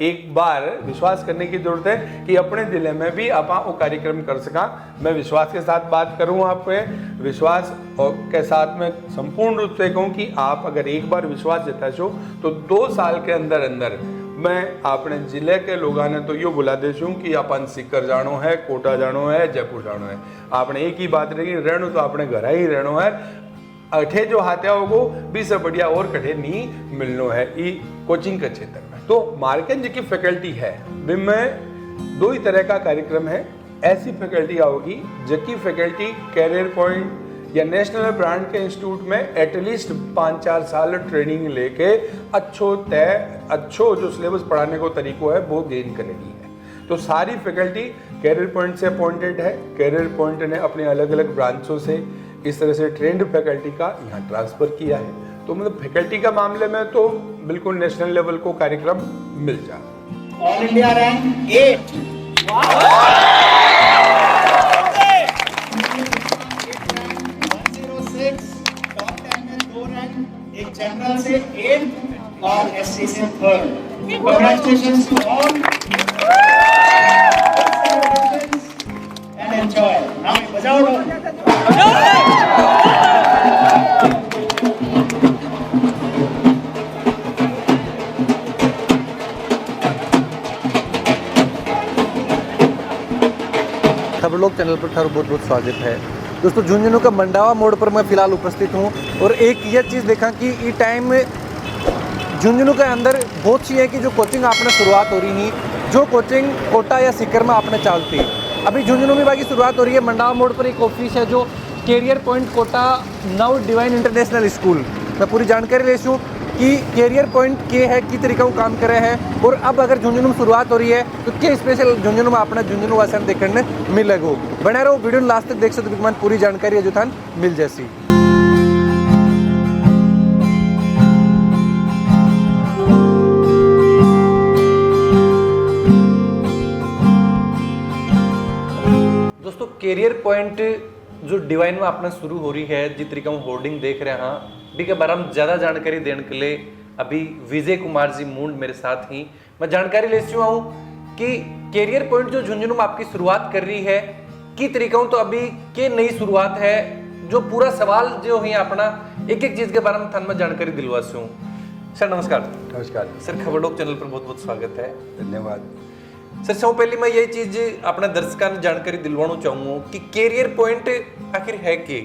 एक बार विश्वास करने की जरूरत है कि अपने दिल में भी आप वो कार्यक्रम कर सका। मैं विश्वास के साथ बात करूँ आपके विश्वास के साथ में संपूर्ण रूप से कहूँ कि आप अगर एक बार विश्वास जताशो तो 2 साल के अंदर अंदर मैं अपने जिले के लोगों ने तो यो बुला देशूँ कि अपन सीकर जानो है, कोटा जानो है, जयपुर जानो है। आपने एक ही बात रही रहनो तो अपने घर ही रहनो है। अठे जो हाथ्या होगो भी से बढ़िया और कठे नहीं मिलनो है ई कोचिंग के क्षेत्र में। तो मार्केट जी की फैकल्टी है में 2 ही तरह का कार्यक्रम है। ऐसी फैकल्टी आओगी जबकि फैकल्टी कैरियर पॉइंट या नेशनल ब्रांड के इंस्टीट्यूट में एटलीस्ट 5-4 साल ट्रेनिंग लेके अच्छो जो सिलेबस पढ़ाने को तरीको है वो गेन करेगी है। तो सारी फैकल्टी कैरियर पॉइंट से अपॉइंटेड है। कैरियर पॉइंट ने अपने अलग अलग ब्रांचों से इस तरह से ट्रेंड फैकल्टी का यहाँ ट्रांसफर किया है। तो मतलब फैकल्टी का मामले में तो बिल्कुल नेशनल लेवल को कार्यक्रम मिल जाए। ऑल इंडिया रैंक 8 एक जनरल से 8 और एससी से 3rd। Congratulations to all and enjoy। now बजाओ खबर लोग चैनल पर थारा बहुत बहुत स्वागत है। दोस्तों झुंझुनू का मंडावा मोड़ पर मैं फिलहाल उपस्थित हूँ और एक ये चीज़ देखा कि ई टाइम झुंझुनू के अंदर बहुत सी है कि जो कोचिंग आपने शुरुआत हो रही है, जो कोचिंग कोटा या सीकर में आपने चलती अभी झुंझुनू में बाकी शुरुआत हो रही है। मंडावा मोड़ पर एक ऑफिस है जो कैरियर पॉइंट कोटा नव डिवाइन इंटरनेशनल स्कूल। मैं पूरी जानकारी ले सूँ कि कैरियर पॉइंट के है कि तरीका काम करे है और अब अगर झुंझुनू में शुरुआत हो रही है तो क्या स्पेशल झुंझुनू में अपना झुंझुनू वासन देखने मिलेगा। बने रहो वीडियो लास्ट तक देख सकते हो, पूरी जानकारी है जो था मिल जैसी। दोस्तों कैरियर पॉइंट जो डिवाइन में अपना शुरू हो रही है, जिस तरीका हम होर्डिंग देख रहे हैं भी के बारे में ज़्यादा जानकारी देने के लिए अभी विजय कुमार जी मूंड मेरे साथ ही मैं जानकारी ले चुका हूँ कि कैरियर पॉइंट जो झुंझुनू में आपकी शुरुआत कर रही है की तरीका तो अभी के नई शुरुआत है। जो पूरा सवाल जो है अपना एक एक चीज़ के बारे में थान में जानकारी दिलवा हूँ। सर नमस्कार। नमस्कार सर खबर लोग चैनल पर बहुत बहुत स्वागत है। धन्यवाद सर। सब पहले मैं यही चीज़ अपने दर्शकों ने जानकारी दिलवाना चाहूँगा कि कैरियर पॉइंट आखिर है के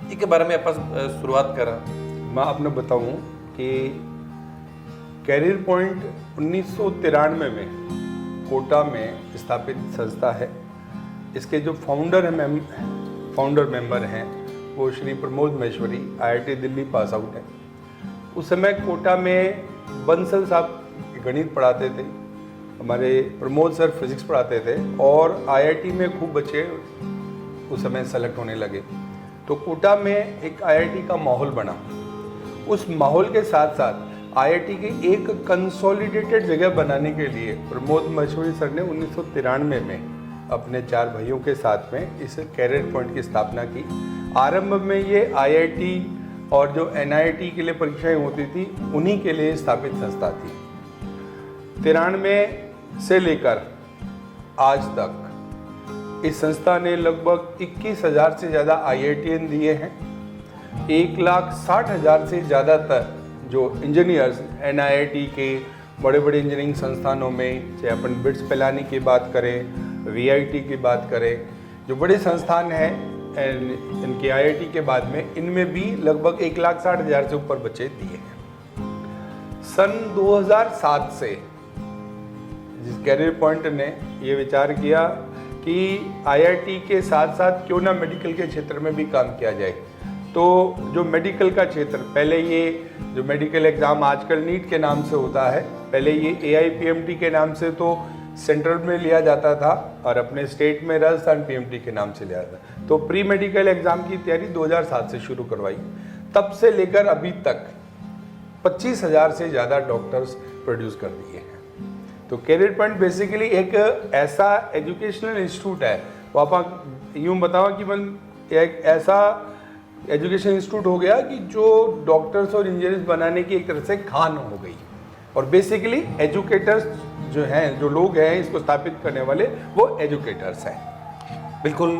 इसके बारे में आप शुरुआत करा। मैं आपने बताऊं कि कैरियर पॉइंट 1993 में कोटा में स्थापित संस्था है। इसके जो फाउंडर मेंबर हैं वो Shri Pramod Maheshwari IIT Delhi pass out है। उस समय कोटा में बंसल साहब गणित पढ़ाते थे, हमारे प्रमोद सर फिजिक्स पढ़ाते थे और IIT में खूब बच्चे उस समय सेलेक्ट होने लगे। तो कोटा में एक IIT का माहौल बना। उस माहौल के साथ साथ IIT की एक कंसोलिडेटेड जगह बनाने के लिए प्रमोद महेश्वरी सर ने 1993 में अपने 4 भाइयों के साथ में इस कैरियर पॉइंट की स्थापना की। आरंभ में ये IIT और जो NIT के लिए परीक्षाएं होती थी उन्हीं के लिए स्थापित संस्था थी। 93 से लेकर आज तक इस संस्था ने लगभग 21,000 से ज़्यादा IITian दिए हैं। 1,60,000 से ज़्यादातर जो इंजीनियर्स NIT के बड़े बड़े इंजीनियरिंग संस्थानों में, चाहे अपन बिट्स पिलानी की बात करें, VIT की बात करें, जो बड़े संस्थान हैं इनके IIT के बाद में, इनमें भी लगभग 1,60,000 से ऊपर बच्चे दिए हैं। सन 2007 से जिस कैरियर पॉइंट ने ये विचार किया कि IIT के साथ साथ क्यों ना मेडिकल के क्षेत्र में भी काम किया जाए। तो जो मेडिकल का क्षेत्र, पहले ये जो मेडिकल एग्ज़ाम आजकल नीट के नाम से होता है, पहले ये AIPMT के नाम से तो सेंट्रल में लिया जाता था और अपने स्टेट में राजस्थान PMT के नाम से लिया जाता। तो प्री मेडिकल एग्ज़ाम की तैयारी 2007 से शुरू करवाई। तब से लेकर अभी तक 25,000 से ज़्यादा डॉक्टर्स प्रोड्यूस कर दिए हैं। तो कैरियर पॉइंट बेसिकली एक ऐसा एजुकेशनल इंस्टीट्यूट है, वो आप यूँ बताओ कि एक ऐसा एजुकेशन इंस्टीट्यूट हो गया कि जो डॉक्टर्स और इंजीनियर्स बनाने की एक तरह से खान हो गई। और बेसिकली एजुकेटर्स जो हैं, जो लोग हैं इसको स्थापित करने वाले, वो एजुकेटर्स हैं। बिल्कुल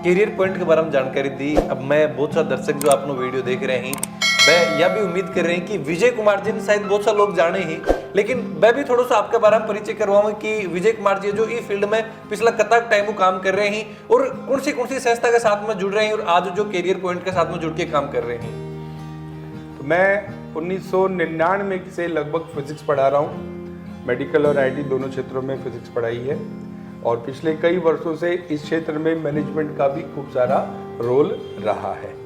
कैरियर पॉइंट के बारे में जानकारी दी। अब मैं बहुत सारे दर्शक जो आपने वीडियो देख रहे हैं, मैं यह भी उम्मीद कर रहे हैं कि विजय कुमार जी ने शायद बहुत सारे लोग जाने ही, लेकिन मैं भी थोड़ा सा आपके बारे में परिचय करवाऊंगा कि विजय कुमार जी जो इस फील्ड में पिछला कतक टाइम काम कर रहे हैं और कौन सी संस्था के साथ में जुड़ रहे हैं और आज जो कैरियर पॉइंट के साथ में जुड़ के काम कर रहे हैं। तो मैं 1999 से लगभग फिजिक्स पढ़ा रहा हूँ। मेडिकल और आईटी दोनों क्षेत्रों में फिजिक्स पढ़ाई है और पिछले कई वर्षों से इस क्षेत्र में मैनेजमेंट का भी खूब सारा रोल रहा है।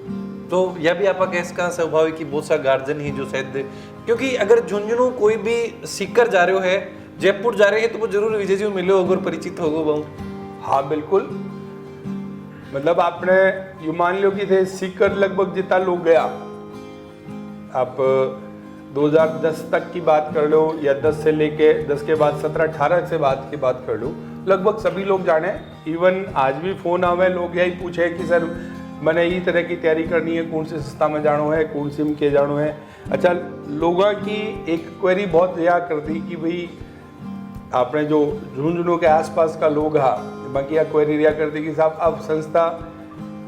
तो यह भी आपका इसका स्वभाव है कि बहुत सारे गार्जियन ही जो शायद, क्योंकि अगर झुंझुनू कोई भी सीकर जा रहे हो है, जयपुर जा रहे हैं, तो वो जरूर विजय जी मिले होगा और परिचित होगा बहुत। हाँ बिल्कुल, मतलब आपने यू मान लो कि थे सीकर लगभग जितना लोग गया, आप 2010 तक की बात कर लो या 10 से लेके 10 के बाद 17-18 से बाद की बात कर लो, लगभग सभी लोग जाने। इवन आज भी फोन आवे, लोग यही पूछे कि सर मैंने यही तरह की तैयारी करनी है, कौन सी संस्था में जानो है, कौन सी में के जानो है। अच्छा, लोगों की एक क्वेरी बहुत यह करती कि भाई आपने जो झुंझुनू के आसपास का लोग हा, बाकी यह क्वेरी रिया करती कि साहब अब संस्था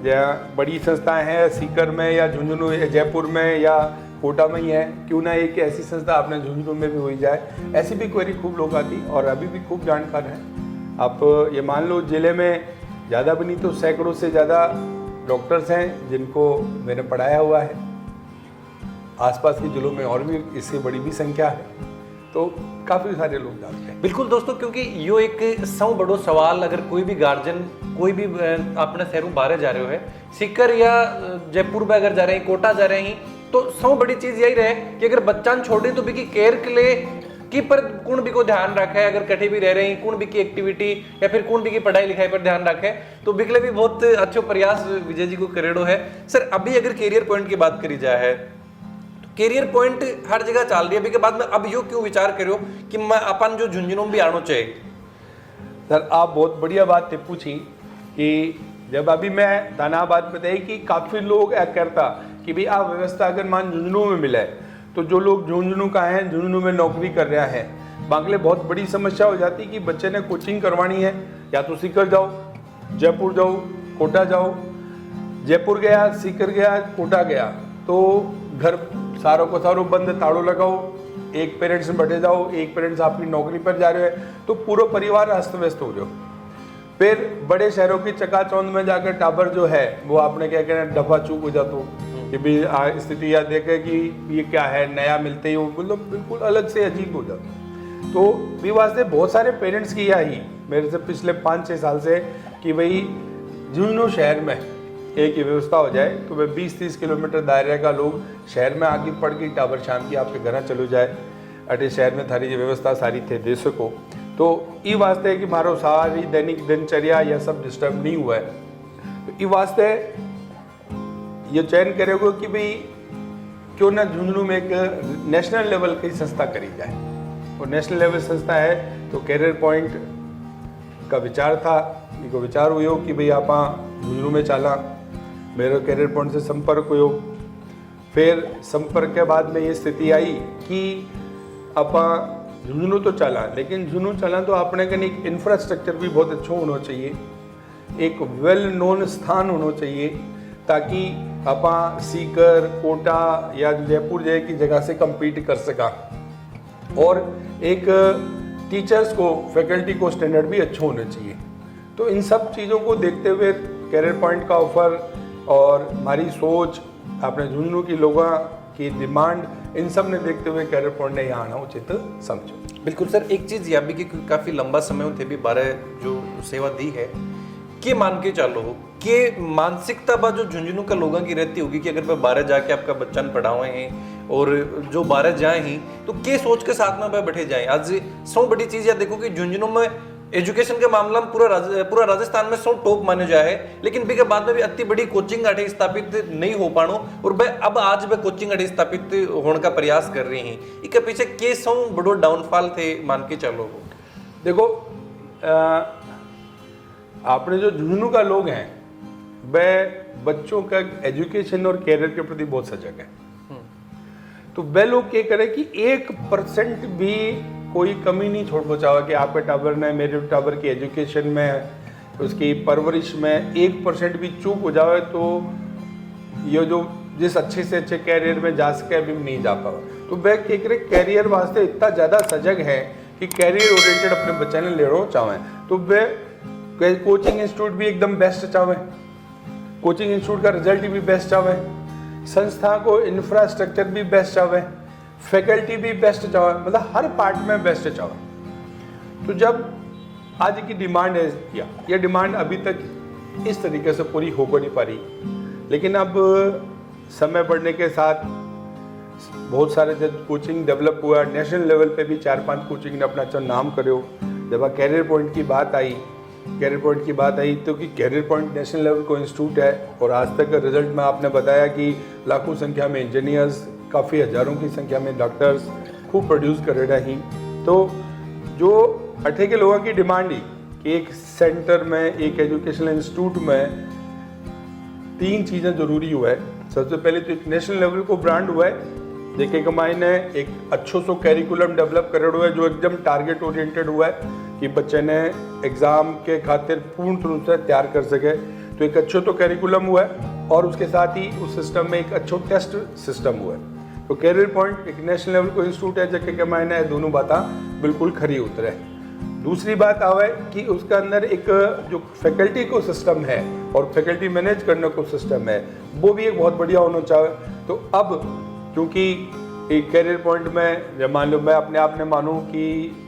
या बड़ी संस्थाएं हैं सीकर में या झुंझुनू या जयपुर में या कोटा में ही है, क्यों ना एक ऐसी संस्था आपने झुंझुनू में भी हो जाए। ऐसी भी क्वेरी खूब लोग आती और अभी भी खूब जानकार हैं। आप ये मान लो जिले में ज़्यादा भी नहीं तो सैकड़ों से ज़्यादा डॉक्टर्स हैं जिनको मैंने पढ़ाया हुआ है। आसपास के जिलों में और भी इससे बड़ी भी संख्या है, तो काफ़ी सारे लोग जानते हैं। बिल्कुल दोस्तों, क्योंकि यो एक सौ बड़ो सवाल, अगर कोई भी गार्जियन कोई भी अपने शहरों बाहर जा रहे हो है, सीकर या जयपुर में अगर जा रहे हैं, कोटा जा रहे हैं, तो सौ बड़ी चीज़ यही रहे कि अगर बच्चा छोड़े तो भी की केयर के लिए कि पर कौन भी को ध्यान रखे, अगर कटे भी रह रहे हैं कौन भी की एक्टिविटी या फिर कौन भी की पढ़ाई लिखाई पर ध्यान रखे, तो बिकले भी बहुत अच्छे प्रयास विजय जी को करेड़ो है। सर अभी अगर कैरियर पॉइंट की बात करी जाए है, तो कैरियर पॉइंट हर जगह चल रही है, अभी के बाद में अब यो क्यों विचार करो कि मैं अपन जो झुंझुनू भी आना चाहिए। सर आप बहुत बढ़िया बात पूछी कि जब अभी मैं दाना बात बताई कि काफ़ी लोग ऐसा करता कि भाई आप व्यवस्था अगर मान झुंझुनू में मिले, तो जो लोग झुंझुनू का हैं, झुंझुनू में नौकरी कर रहा है, बांग्ले बहुत बड़ी समस्या हो जाती कि बच्चे ने कोचिंग करवानी है, या तो सीकर जाओ, जयपुर जाओ, कोटा जाओ। जयपुर गया, सीकर गया, कोटा गया, तो घर सारों को सारों बंद, ताड़ो लगाओ, एक पेरेंट्स में बैठे जाओ, एक पेरेंट्स आपकी नौकरी पर जा रहे हैं, तो पूरा परिवार अस्त व्यस्त हो जाओ। फिर बड़े शहरों की चकाचौंध में जाकर टाबर जो है वो आपने क्या कहना डफा चूक हो जाता कि भी स्थिति याद देखे कि ये क्या है, नया मिलते ही वो मतलब बिल्कुल अलग से अजीब हो जाता। तो भी वास्ते बहुत सारे पेरेंट्स की यही मेरे से पिछले 5-6 साल से कि भाई झुंझुनू शहर में एक ही व्यवस्था हो जाए, तो वह 20-30 किलोमीटर दायरे का लोग शहर में आगे पड़ के टाबर शाम की आपके घर चलो जाए, अटे शहर में थारी ये व्यवस्था सारी थे दे सको। तो ये वास्ते है कि मारो सारी दैनिक दिनचर्या यह सब डिस्टर्ब नहीं हुआ है, तो ये वास्ते ये चयन करेगा कि भाई क्यों ना झुंझुनू में एक नेशनल लेवल की संस्था करी जाए, और नेशनल लेवल संस्था है तो कैरियर पॉइंट का विचार था। इनको विचार हुई कि भाई आप झुंझुनू में चला, मेरे कैरियर पॉइंट से संपर्क हुई। फिर संपर्क के बाद में ये स्थिति आई कि आप झुंझुनू तो चला, लेकिन झुंझुनू चला तो अपने कहीं एक इंफ्रास्ट्रक्चर भी बहुत अच्छा होना चाहिए, एक वेल नोन स्थान होना चाहिए, ताकि आप सीकर, कोटा या जयपुर जैसी जगह से compete कर सका, और एक टीचर्स को, फैकल्टी को स्टैंडर्ड भी अच्छा होना चाहिए। तो इन सब चीज़ों को देखते हुए कैरियर पॉइंट का ऑफर और हमारी सोच, अपने झुंझुनू की लोगों की डिमांड, इन सब ने देखते हुए कैरियर पॉइंट ने यहाँ आना उचित समझो। बिल्कुल सर, एक चीज़ यह भी कि काफ़ी लंबा समय थे भी 12 जो सेवा दी है कि मान के चलो कि मानसिकता बा जो झुंझुनू का लोगों की रहती होगी कि अगर मैं 12 जाके आपका बच्चा पढ़ाए हैं और जो 12 जाए ही तो के सोच के साथ में वह बैठे जाए। आज सौ बड़ी चीज़ यह देखो कि झुंझुनू में एजुकेशन के मामला में पूरा राजस्थान में 100 टॉप माने जाए, लेकिन भी के बाद में भी अति बड़ी कोचिंग अटे स्थापित नहीं हो पानो, और वह अब आज वह कोचिंग अटे स्थापित होने का प्रयास कर रही हैं। इसके पीछे के 100 बड़ो डाउनफॉल थे मान के चलो। देखो आपने जो झुंझुनू का लोग हैं वह बच्चों का एजुकेशन और कैरियर के प्रति बहुत सजग है। तो वे लोग क्या करें कि 1% भी कोई कमी नहीं छोड़ पहुँचावा कि आपके टाबर ने मेरे टाबर की एजुकेशन में, उसकी परवरिश में 1% भी चूक हो जाए तो ये जो जिस अच्छे से अच्छे कैरियर में जा सके अभी नहीं जा पावा। तो वह क्या करे कैरियर वास्ते इतना ज़्यादा सजग है कि कैरियर ओरिएंटेड अपने बच्चे ने लेना चाहें, तो वह कोचिंग इंस्टीट्यूट भी एकदम बेस्ट चाहें, कोचिंग इंस्टीट्यूट का रिजल्ट भी बेस्ट चाहें, संस्था को इंफ्रास्ट्रक्चर भी बेस्ट चाहें, फैकल्टी भी बेस्ट चाहें, मतलब हर पार्ट में बेस्ट चाहें। तो जब आज की डिमांड है यह डिमांड अभी तक इस तरीके से पूरी हो नहीं पा रही, लेकिन अब समय बढ़ने के साथ बहुत सारे जब कोचिंग डेवलप हुआ, नेशनल लेवल पे भी 4-5 कोचिंग ने अपना अच्छा नाम करो। जब कैरियर पॉइंट की बात आई तो कि कैरियर पॉइंट नेशनल लेवल को इंस्टीट्यूट है और आज तक का रिजल्ट में आपने बताया कि लाखों संख्या में इंजीनियर्स, काफ़ी हज़ारों की संख्या में डॉक्टर्स खूब प्रोड्यूस कर रहे हैं। तो जो अठे के लोगों की डिमांड ही कि एक सेंटर में, एक एजुकेशनल इंस्टीट्यूट में 3 चीज़ें ज़रूरी हुआ है। सबसे पहले तो एक नेशनल लेवल को ब्रांड हुआ है, जेके कमाई ने एक अच्छो सो कैरिकुलम डेवलप कर हुआ है जो एकदम टारगेट ओरिएंटेड हुआ है कि बच्चे ने एग्ज़ाम के खातिर पूर्ण रूप से तैयार कर सके। तो एक अच्छो तो कैरिकुलम हुआ है और उसके साथ ही उस सिस्टम में एक अच्छो टेस्ट सिस्टम हुआ है। तो कैरियर पॉइंट एक नेशनल लेवल को इंस्टीट्यूट है जेके कमाई ने दोनों बातें बिल्कुल खरी उतरे। दूसरी बात आवे कि उसका अंदर एक जो फैकल्टी को सिस्टम है और फैकल्टी मैनेज करने को सिस्टम है वो भी एक बहुत बढ़िया होना चाहिए। तो अब क्योंकि एक कैरियर पॉइंट में जब मान लो मैं अपने आप ने मानूं कि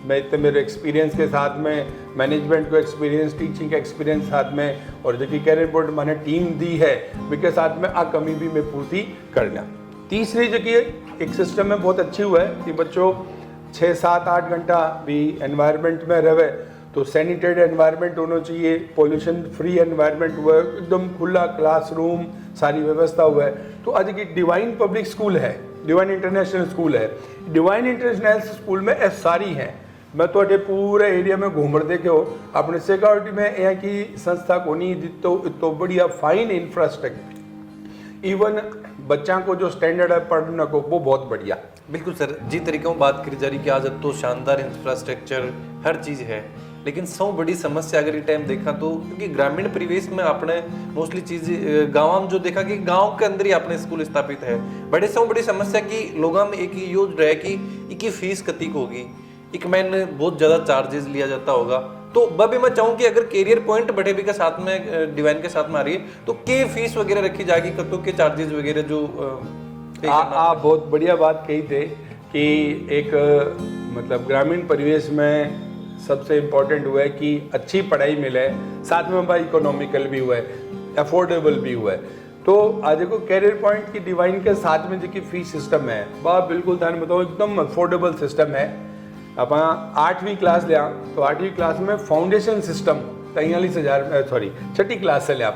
मैं इतने मेरे एक्सपीरियंस के साथ में, मैनेजमेंट को एक्सपीरियंस, टीचिंग का एक्सपीरियंस साथ में, और जो कि कैरियर पॉइंट मैंने टीम दी है उसके साथ में आ कमी भी मैं पूर्ति करना। तीसरी जो कि एक सिस्टम में बहुत अच्छी हुआ है कि बच्चों 6, 7, 8 घंटा भी एनवायरनमेंट में रहे तो सैनिटेड एनवायरनमेंट होना चाहिए, पोल्यूशन फ्री एनवायरनमेंट हुआ है, एकदम खुला क्लासरूम सारी व्यवस्था हुआ है। तो आज की डिवाइन पब्लिक स्कूल है, डिवाइन इंटरनेशनल स्कूल है, डिवाइन इंटरनेशनल स्कूल में ए सारी हैं। मैं तो पूरे एरिया में घूम देखे हो अपने सिक्योरिटी में यहाँ की संस्था को नहीं जितो इतो बढ़िया फाइन इंफ्रास्ट्रक्चर, इवन बच्चा को जो स्टैंडर्ड है पढ़ने को वो बहुत बढ़िया। बिल्कुल सर, जी तरीक़ों बात करी जा रही कि आज अब तो शानदार इंफ्रास्ट्रक्चर हर चीज़ है, लेकिन सौ बड़ी समस्या अगर ये टाइम देखा तो क्योंकि ग्रामीण परिवेश में आपने मोस्टली चीज़ गाँव में जो देखा कि गांव के अंदर ही आपने स्कूल स्थापित है, बड़े सौ बड़ी समस्या की लोगों में एक योज रहे कि इनकी फीस कतिक होगी, एक मैंने बहुत ज़्यादा चार्जेस लिया जाता होगा। तो भी मैं चाहूँ कि अगर कैरियर पॉइंट बड़े भी के साथ में डिवाइन के साथ में आ रही है तो के फीस वगैरह रखी जाएगी, कतों के चार्जेस वगैरह जो आप बहुत बढ़िया बात कही थे कि एक मतलब ग्रामीण परिवेश में सबसे इम्पोर्टेंट हुआ है कि अच्छी पढ़ाई मिले, साथ में भाई इकोनॉमिकल भी हुआ है, अफोर्डेबल भी हुआ है। तो आज देखो कैरियर पॉइंट की डिवाइन के साथ में जो कि फीस सिस्टम है वह बिल्कुल ध्यान बताओ एकदम अफोर्डेबल सिस्टम है। आप 8वीं क्लास लिया तो 8वीं क्लास में फाउंडेशन सिस्टम 43,000, सॉरी 6ठी क्लास से लिया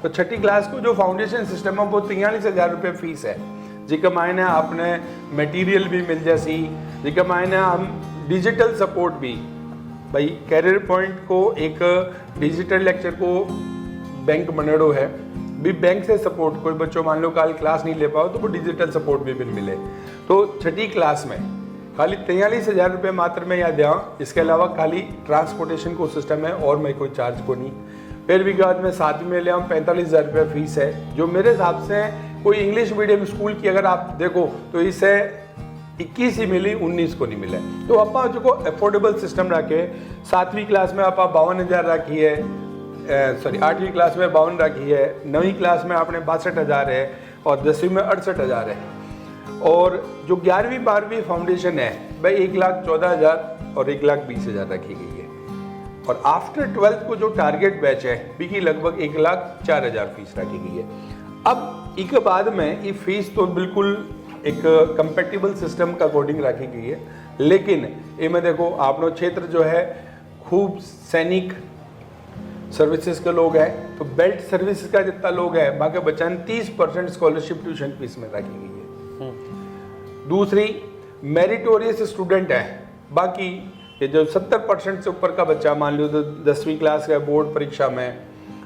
तो 6ठी क्लास को जो फाउंडेशन सिस्टम है वो 43,000 रुपये फीस है, जिसके मायने आपने मटेरियल भी मिल जैसी, जिसके मायने हम डिजिटल सपोर्ट भी, भाई कैरियर पॉइंट को एक डिजिटल लेक्चर को बैंक बनेड़ो है भी, बैंक से सपोर्ट कोई बच्चों मान लो कल क्लास नहीं ले पाओ तो वो डिजिटल सपोर्ट भी मिले। तो 6ठी क्लास में खाली 43,000 रुपये मात्र में याद दिया, इसके अलावा खाली ट्रांसपोर्टेशन को सिस्टम है और मैं कोई चार्ज को नहीं। फिर भी बाद में 7वीं में ले आऊँ 45,000 रुपये फीस है, जो मेरे हिसाब से कोई इंग्लिश मीडियम स्कूल की अगर आप देखो तो इससे 21 ही मिली, 19 को नहीं मिले। तो आप जो अफोर्डेबल सिस्टम रखे, 7वीं क्लास में आप 52,000 रखी है, सॉरी 8वीं क्लास में 52 रखी है, 9वीं क्लास में आपने 62,000 है और 10वीं में 68,000 है। और जो 11वीं 12वीं फाउंडेशन है वह 1,14,000 और 1,20,000 रखी गई है। और आफ्टर 12th को जो टारगेट बैच है भी लगभग 1,04,000 फीस रखी गई है। अब इसके बाद में ये फीस तो बिल्कुल एक कंपेटिबल सिस्टम का अकॉर्डिंग रखी गई है, लेकिन इनमें देखो आपनो क्षेत्र जो है खूब सैनिक सर्विसेज के लोग हैं, तो बेल्ट सर्विसेज का जितना लोग है बाकी बच्चा 30% स्कॉलरशिप ट्यूशन फीस में रखी गई है। दूसरी मेरिटोरियस स्टूडेंट है, बाकी ये जो 70% से ऊपर का बच्चा मान लो तो 10वीं क्लास का बोर्ड परीक्षा में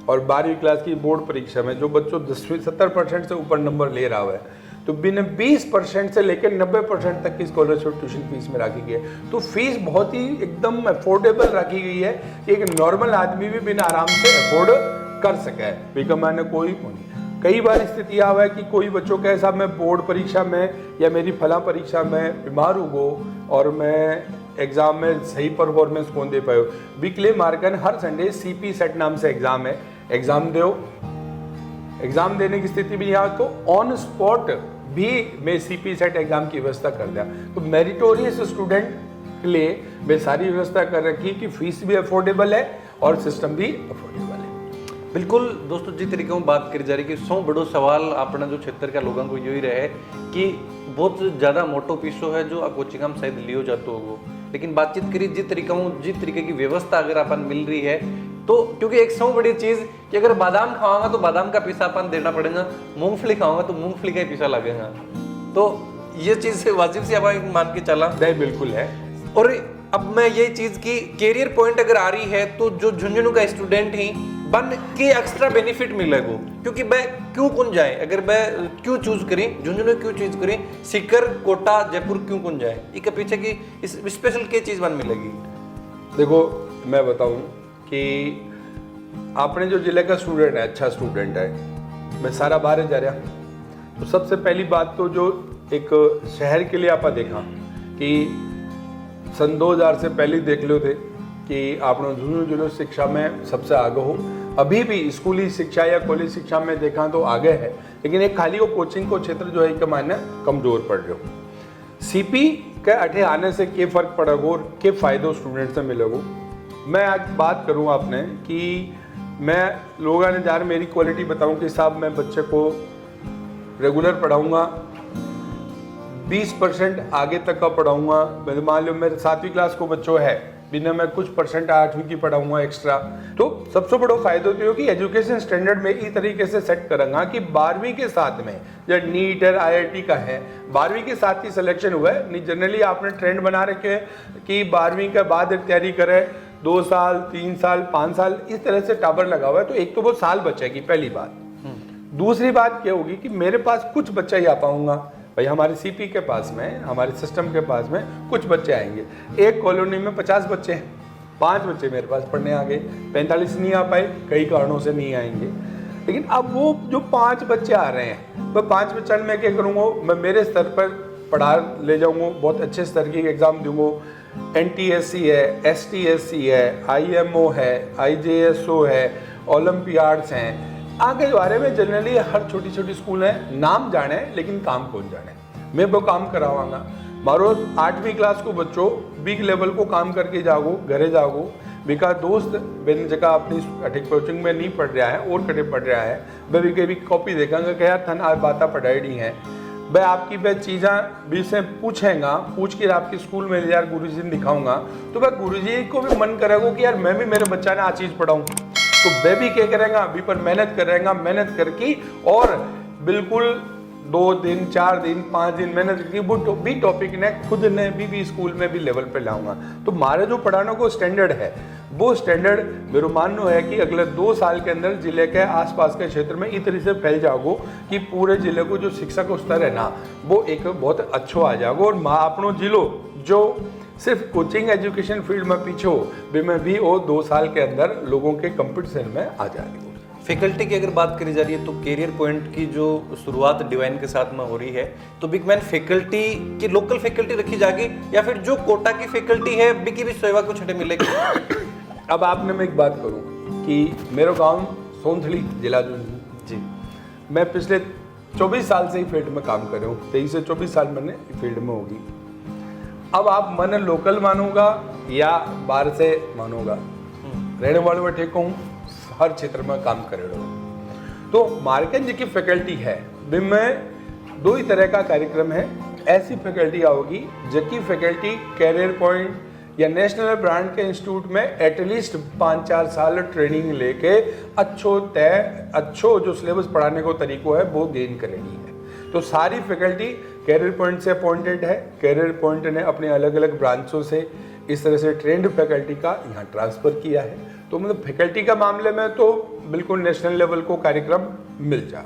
और 12वीं क्लास की बोर्ड परीक्षा में जो बच्चों 10वीं 70% से ऊपर नंबर ले रहा है तो बिना 20% से लेकर 90% तक की स्कॉलरशिप ट्यूशन फीस में रखी गई है। तो फीस बहुत ही एकदम अफोर्डेबल रखी गई है कि एक नॉर्मल आदमी भी बिना आराम से अफोर्ड कर सके। बिकॉज मैंने कोई नहीं, कई बार स्थिति आ हुआ है कि कोई बच्चों का ऐसा मैं बोर्ड परीक्षा में या मेरी फला परीक्षा में बीमार हो और मैं एग्जाम में सही परफॉर्मेंस कौन दे पाए। वीकली मार्कन हर संडे CP सेट नाम से एग्जाम है, एग्जाम दो। एग्जाम देने की स्थिति भी यहाँ तो ऑन स्पॉट भी मैं CP सेट एग्जाम की व्यवस्था कर दिया। तो मेरिटोरियस स्टूडेंट के लिए मैं सारी व्यवस्था कर रखी कि फीस भी अफोर्डेबल है और सिस्टम भी अफोर्डेबल है। बिल्कुल दोस्तों, जिस तरीके में बात करी जा रही है कि 100 बड़ो सवाल अपना जो क्षेत्र का लोगों को यही रहे कि बहुत ज़्यादा मोटो पीसो है जो कोचिंग हम शायद लियो जाते होगो, लेकिन बातचीत करी जिस तरीके की व्यवस्था अगर अपन मिल रही है तो क्योंकि एक 100 बड़ी चीज़ कि अगर बादाम खाऊंगा तो बादाम का पैसा अपन देना पड़ेगा, मूंगफली खाऊंगा तो मूंगफली का ही पैसा लगेगा। तो ये चीज़ वाजिब से अपन मान के चला नहीं, बिल्कुल है। और अब मैं ये चीज़ की कैरियर पॉइंट अगर आ रही है तो जो झुंझुनू का स्टूडेंट ही बन के एक्स्ट्रा बेनिफिट मिलेगा, क्योंकि मैं क्यों कौन जाए, अगर मैं क्यों चूज करी झुंझुनू क्यों चूज करी, सीकर कोटा जयपुर क्यों कौन जाए, इसके पीछे की स्पेशल क्या चीज़ बन मिलेगी। देखो मैं बताऊं कि आपने जो जिले का स्टूडेंट है, अच्छा स्टूडेंट है, मैं सारा बाहर जा रहा, तो सबसे पहली बात तो जो एक शहर के लिए आप देखा कि सन 2000 से पहले देख लो थे कि आपने झुंझुनू जिले शिक्षा में सबसे आगे हो। अभी भी स्कूली शिक्षा या कॉलेज शिक्षा में देखा तो आगे है, लेकिन एक खाली वो कोचिंग को क्षेत्र जो है कि मायने कमजोर पड़ रहे हो। CP के अठे आने से क्या फर्क पड़ेगा और क्या फायदो स्टूडेंट से मिलेगा। मैं आज बात करूं आपने कि मैं लोगों ने जार मेरी क्वालिटी बताऊं कि साहब मैं बच्चे को रेगुलर पढ़ाऊंगा, 20% आगे तक का पढ़ाऊंगा। मान लो मेरे 7वीं क्लास को बच्चों है, बिना मैं कुछ परसेंट 8वीं की पढ़ाऊंगा एक्स्ट्रा। तो सबसे बड़ा फायदा तो कि एजुकेशन स्टैंडर्ड में इस तरीके से सेट करूंगा कि 12वीं के साथ में जब नीट और IIT का है 12वीं के साथ ही सिलेक्शन हुआ है। नहीं, जनरली आपने ट्रेंड बना रखे है कि 12वीं के बाद तैयारी करे, 2 साल 3 साल 5 साल इस तरह से टावर लगा हुआ है। तो एक तो वो साल बचेगी पहली बात। दूसरी बात क्या होगी कि मेरे पास कुछ बच्चा ही आ पाऊंगा। भाई हमारे CP के पास में, हमारे सिस्टम के पास में कुछ बच्चे आएंगे। एक कॉलोनी में 50 बच्चे हैं, 5 बच्चे मेरे पास पढ़ने आ गए, 45 नहीं आ पाए, कई कारणों से नहीं आएंगे। लेकिन अब वो जो 5 बच्चे आ रहे हैं, तो 5 बच्चों में क्या करूँगा, मैं मेरे स्तर पर पढ़ा ले जाऊँगा, बहुत अच्छे स्तर की एग्ज़ाम दूँगा। NTSC है, STSC है, IMO है, IJSO है, ओलंपियाड्स हैं। आगे के बारे में जनरली हर छोटी छोटी स्कूल है, नाम जाने लेकिन काम कौन जाने। मैं वो काम करावांगा। मारो 8वीं क्लास को बच्चों बिग लेवल को काम करके जागो, घरे जागो। बिका दोस्त बिन जगह अपनी अठिक कोचिंग में नहीं पढ़ रहा है और कटे पढ़ रहा है, वह भी कभी कॉपी देखेंगे कि यार थन आज बातें पढ़ाई नहीं है। वह आपकी वह चीज़ें भी से पूछेगा, पूछ के आपके स्कूल में यार गुरुजी ने दिखाऊंगा, तो वह गुरुजी को भी मन करेगा कि यार मैं भी मेरे बच्चा ने आ चीज़ पढ़ाऊँ। तो वे भी क्या करेंगे, अभी पर मेहनत करेंगे, मेहनत करके और बिल्कुल 2 दिन 4 दिन 5 दिन मेहनत करके वो भी टॉपिक ने खुद ने भी स्कूल में भी लेवल पे लाऊंगा। तो हमारे जो पढ़ाने को स्टैंडर्ड है, वो स्टैंडर्ड मेरा मानना है कि अगले 2 साल के अंदर जिले के आसपास के क्षेत्र में इस तरह से फैल जाओगे कि पूरे जिले को जो शिक्षा का स्तर है ना, वो एक बहुत अच्छा आ जाएगा। और अपनो जिलो जो सिर्फ कोचिंग एजुकेशन फील्ड में पीछे हो, में भी वो 2 साल के अंदर लोगों के कंपटीशन में आ जाएगी। फैकल्टी की अगर बात करी जा रही है तो कैरियर पॉइंट की जो शुरुआत डिवाइन के साथ में हो रही है, तो बिग मैन फैकल्टी की लोकल फैकल्टी रखी जाएगी या फिर जो कोटा की फैकल्टी है बिकी भी सेवा को छठे मिलेगी। अब आपने मैं एक बात करूं कि मेरा गांव सोनथड़ी जिला झुंझुनू जी, मैं पिछले 24 साल से ही फील्ड में काम कर रहा हूँ। 23 से 24 साल मैंने फील्ड में होगी। अब आप मन लोकल मानूंगा या बाहर से मानूंगा, रहने वाले बैठे को हर क्षेत्र में काम कर रहे हो। तो मार्केट जी की फैकल्टी है, में 2 ही तरह का कार्यक्रम है। ऐसी फैकल्टी आओगी जबकि फैकल्टी कैरियर पॉइंट या नेशनल ब्रांड के इंस्टीट्यूट में एटलीस्ट 5-4 साल ट्रेनिंग लेके अच्छो जो सिलेबस पढ़ाने को तरीको है वो गेन करेगी है। तो सारी फैकल्टी कैरियर पॉइंट से अपॉइंटेड है। कैरियर पॉइंट ने अपने अलग अलग ब्रांचों से इस तरह से ट्रेंड फैकल्टी का यहाँ ट्रांसफ़र किया है। तो मतलब फैकल्टी का मामले में तो बिल्कुल नेशनल लेवल को कार्यक्रम मिल जाए।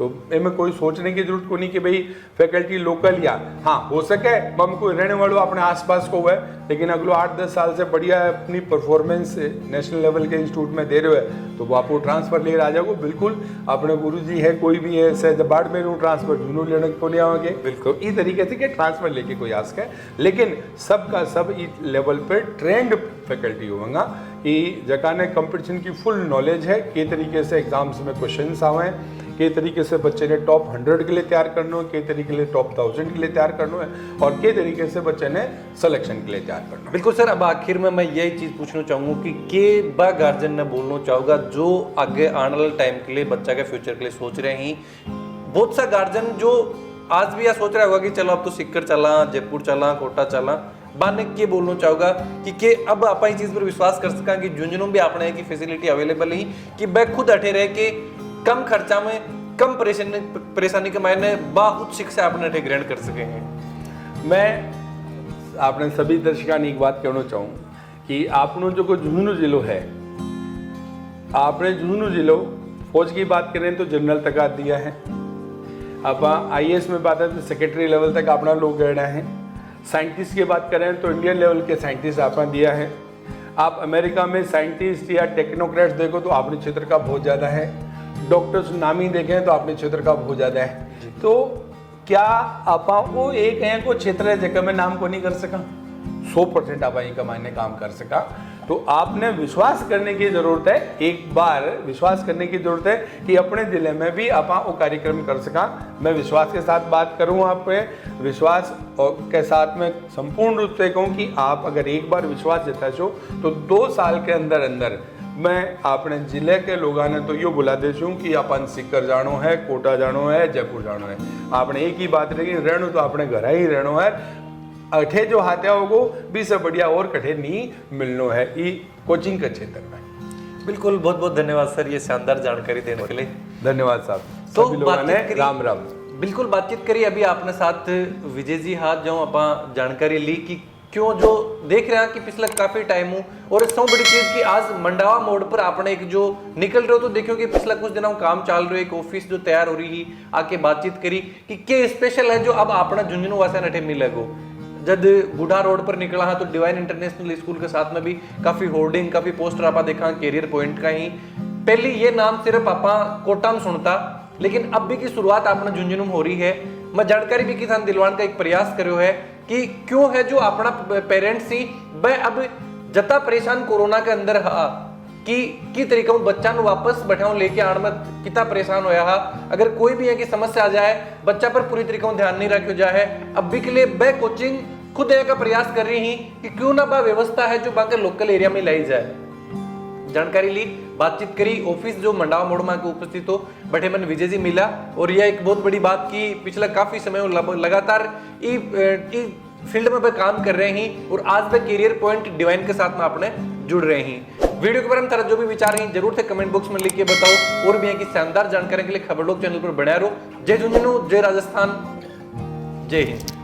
तो એમાં કોઈ સોચने की जरूरत को नहीं कि भाई फैकल्टी लोकल या हाँ हो सके हम कोई रहने वालों अपने आसपास को हुआ है, लेकिन अगलो 8-10 साल से बढ़िया अपनी परफॉर्मेंस नेशनल लेवल के इंस्टीट्यूट में दे रहे हो तो वो आपको ट्रांसफर ले आ जाओगे। बिल्कुल अपने गुरुजी है कोई भी है से बाड़मेर हूँ ट्रांसफर जूनू लेने को नहीं आवेंगे, बिल्कुल इस तरीके से कि ट्रांसफर लेके कोई आ सके, लेकिन सबका सब इस लेवल पे ट्रेंड फैकल्टी होगा कि जगह कंपटीशन की फुल नॉलेज है के तरीके से एग्जाम्स में क्वेश्चन आवे, के तरीके से बच्चे ने टॉप 100 के लिए तैयार करना है, के तरीके लिए टॉप 1000 के लिए तैयार करना है और के तरीके से बच्चे ने सिलेक्शन के लिए तैयार करना है। बिल्कुल सर, अब आखिर में मैं यही चीज़ पूछना चाहूँगा कि के बा गार्जियन ने बोलना चाहूँगा जो आगे आने वाले टाइम के लिए बच्चा के फ्यूचर के लिए सोच रहे हैं, बहुत सा गार्जियन जो आज भी यह सोच रहा होगा कि चलो अब तो सिक्कर चला, जयपुर चला, कोटा चला, बाने के बोलना चाहूँगा कि अब आप इस चीज़ पर विश्वास कर सका कि झुंझुनू भी आपने की फैसिलिटी अवेलेबल ही कि मैं खुद अठे रह के कम खर्चा में कम परेशानी के मायने बा उच्च शिक्षा आपने अठे ग्रहण कर सके हैं। मैं आपने सभी दर्शकों ने एक बात कहना चाहूँ कि आपनो जो को झुंझुनू जिलो है, आपने झुंझुनू जिलो फौज की बात करें तो जनरल तक आ दिया है, आप IAS में बात है तो सेक्रेटरी लेवल तक अपना लोग गए हैं, साइंटिस्ट की बात करें तो इंडियन लेवल के साइंटिस्ट आपने दिया है, आप अमेरिका में साइंटिस्ट या टेक्नोक्रेट्स देखो तो आपने क्षेत्र का बहुत ज़्यादा है, डॉक्टर्स नामी देखें तो अपने क्षेत्र का बहुत ज़्यादा है। तो क्या आप वो एक है को क्षेत्र है जगह में नाम को नहीं कर सका, 100% आप यहीं कमाने काम कर सका, तो आपने विश्वास करने की जरूरत है, एक बार विश्वास करने की जरूरत है कि अपने जिले में भी आप वो कार्यक्रम कर सका। मैं विश्वास के साथ बात करूं, आप पे विश्वास के साथ में संपूर्ण रूप से कहूं कि आप अगर एक बार विश्वास जताशो तो 2 साल के अंदर अंदर मैं अपने जिले के लोगों ने तो यो बुला देशूँ कि अपन सिक्कर जानो है, कोटा जानो है, जयपुर जानो है, आपने एक ही बात रही रहनो तो अपने घर ही रहनो है, अठे जो हाथ्या होगो भी सब बढ़िया और कठे नहीं मिलनो है ई कोचिंग के क्षेत्र में। बिल्कुल, बहुत बहुत धन्यवाद सर ये शानदार जानकारी देने के लिए। धन्यवाद साहब। तो सभी लोगों ने राम राम। बिल्कुल बातचीत करी अभी आपने साथ विजय जी हाथ जो आप जानकारी ली कि क्यों जो देख रहे हैं कि पिछले काफी टाइम हूँ और सब बड़ी चीज की आज मंडावा मोड़ पर आपने एक जो निकल रहे हो तो देखो कि पिछला कुछ दिनों काम चाल रहे एक ऑफिस जो तैयार हो रही है, आके बातचीत करी कि क्या स्पेशल है जो अब अपना झुंझुनू वासियां नठे मिलेगो। जब गुढ़ा रोड पर निकला है तो डिवाइन इंटरनेशनल स्कूल के साथ में भी काफी होर्डिंग काफी पोस्टर आपा देखा कैरियर पॉइंट का ही, पहले ये नाम सिर्फ आपा कोटा में सुनता, लेकिन अब भी की शुरुआत आपने झुंझुनू में हो रही है। मैं जानकारी भी किसान दिलवान का एक प्रयास करो है कि क्यों है जो अपना पेरेंट्स ही वह अब जता परेशान कोरोना के अंदर हा कि तरीका बच्चा नु वापस बैठाऊं लेके आने में कितना परेशान होया हा, अगर कोई भी है कि समस्या आ जाए बच्चा पर पूरी तरीका ध्यान नहीं रखो जाए, अब भी के लिए वह कोचिंग खुद देने का प्रयास कर रही ही कि क्यों ना वह व्यवस्था है जो बाकी लोकल एरिया में लाई जाए। जानकारी ली, बातचीत करी, ऑफिस जो मंडावा मोड़ में उपस्थित हो बैठे मन विजय जी मिला और यह एक बहुत बड़ी बात की पिछला काफी समय लगातार फील्ड में वे काम कर रहे हैं और आज वे कैरियर पॉइंट डिवाइन के साथ में अपने जुड़ रहे हैं। वीडियो के बारे में तरह जो भी विचार हैं जरूर से कमेंट बॉक्स में लिख के बताओ और भी है कि शानदार जानकारी के लिए खबर लोग चैनल पर बने रहो। जय झुंझुनू, जय राजस्थान, जय हिंद।